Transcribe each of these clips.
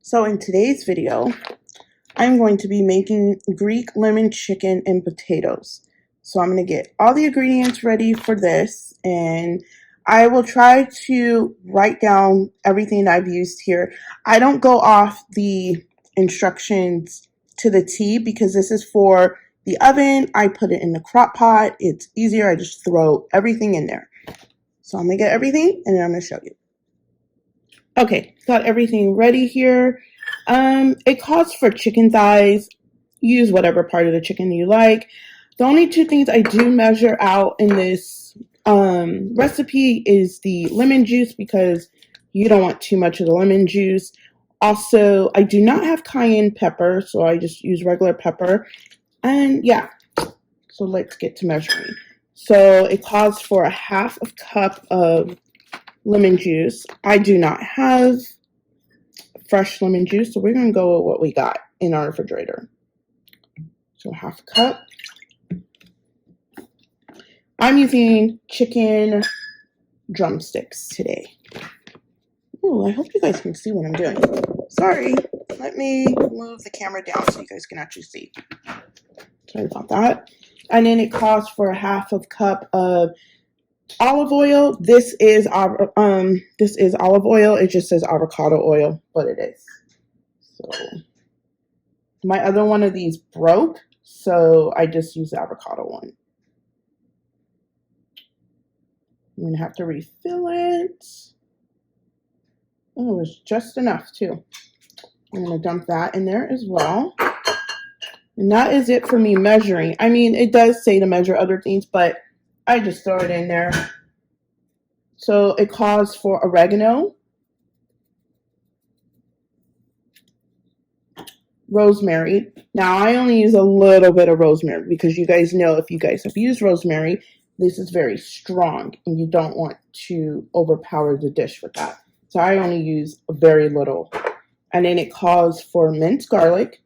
So in today's video, I'm going to be making Greek lemon chicken and potatoes. So I'm going to get all the ingredients ready for this, and I will try to write down everything I've used here. I don't go off the instructions to the T because this is for the oven. I put it in the crock pot. It's easier. I just throw everything in there. So I'm going to get everything and then I'm going to show you. Okay, got everything ready here. It calls for chicken thighs. Use whatever part of the chicken you like. The only two things I do measure out in this recipe is the lemon juice because you don't want too much of the lemon juice. Also, I do not have cayenne pepper, so I just use regular pepper. And yeah, so let's get to measuring. So it calls for a half a cup of lemon juice. I do not have fresh lemon juice, so we're going to go with what we got in our refrigerator. So half a cup. I'm using chicken drumsticks today. Oh, I hope you guys can see what I'm doing. Sorry, let me move the camera down so you guys can actually see. Sorry about that. And then it calls for a half a cup of olive oil. This is olive oil. It just says avocado oil, but it is. So my other one of these broke, so I just used the avocado one. I'm gonna have to refill it. Oh, it's just enough too. I'm gonna dump that in there as well. And that is it for me measuring. I mean, it does say to measure other things, but I just throw it in there. So it calls for oregano, rosemary. Now I only use a little bit of rosemary because you guys know if you guys have used rosemary, this is very strong and you don't want to overpower the dish with that. So I only use a very little. And then it calls for minced garlic,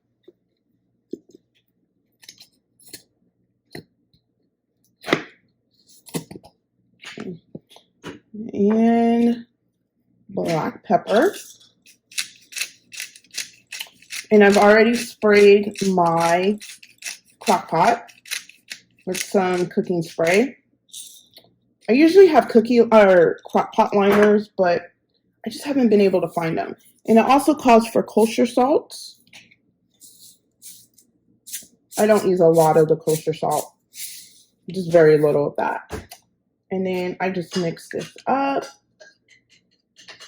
and black pepper. And I've already sprayed my crock pot with some cooking spray. I usually have crock pot liners, but I just haven't been able to find them. And it also calls for kosher salt. I don't use a lot of the kosher salt, just very little of that. And then I just mix this up.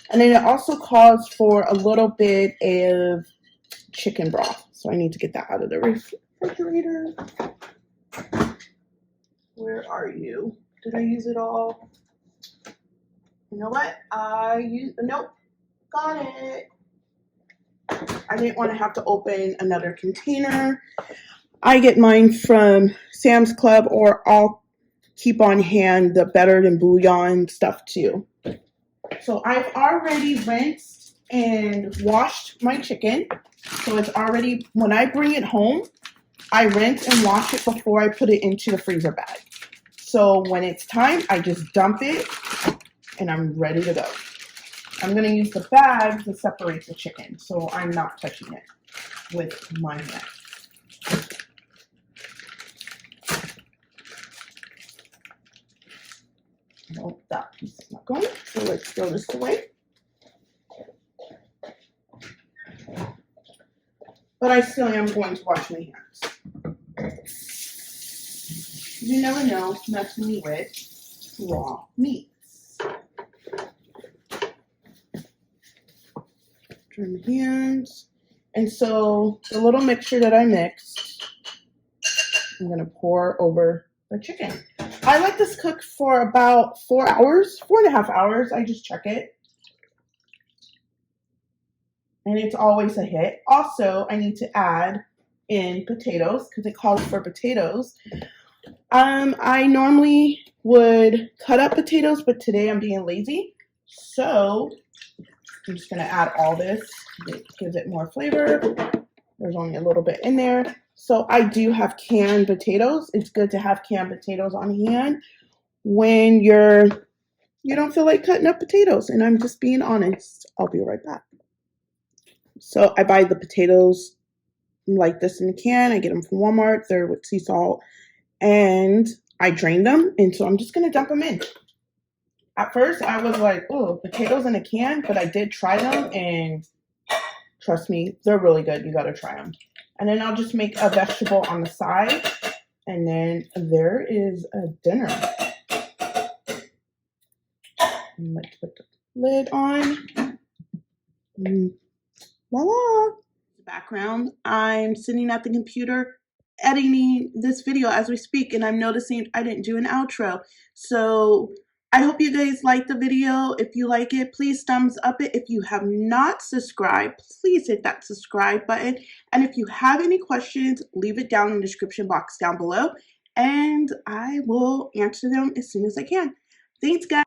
And then it also calls for a little bit of chicken broth. So I need to get that out of the refrigerator. Where are you? Did I use it all? You know what? Nope. Got it. I didn't want to have to open another container. I get mine from Sam's Club, or I'll keep on hand the better than bouillon stuff too. So I've already rinsed and washed my chicken. So it's already, when I bring it home, I rinse and wash it before I put it into the freezer bag. So when it's time, I just dump it and I'm ready to go. I'm going to use the bag to separate the chicken, so I'm not touching it with my hand. No, that piece is not going, so let's throw this away. But I still am going to wash my hands. You never know, messing with raw meats. Trim hands. And so the little mixture that I mixed, I'm going to pour over the chicken. I let this cook for about 4 hours, 4.5 hours. I just check it. And it's always a hit. Also, I need to add in potatoes because it calls for potatoes. I normally would cut up potatoes, but today I'm being lazy. So I'm just going to add all this. It gives it more flavor. There's only a little bit in there. So I do have canned potatoes. It's good to have canned potatoes on hand when you don't feel like cutting up potatoes. And I'm just being honest. I'll be right back. So I buy the potatoes like this in a can. I get them from Walmart. They're with sea salt. And I drain them. And so I'm just going to dump them in. At first, I was like, oh, potatoes in a can. But I did try them. And trust me, they're really good. You got to try them. And then I'll just make a vegetable on the side. And then there is a dinner. And let's put the lid on. And voila. Background, I'm sitting at the computer editing this video as we speak, and I'm noticing I didn't do an outro. So I hope you guys like the video. If you like it, please thumbs up it. If you have not subscribed, please hit that subscribe button. And if you have any questions, leave it down in the description box down below, and I will answer them as soon as I can. Thanks, guys.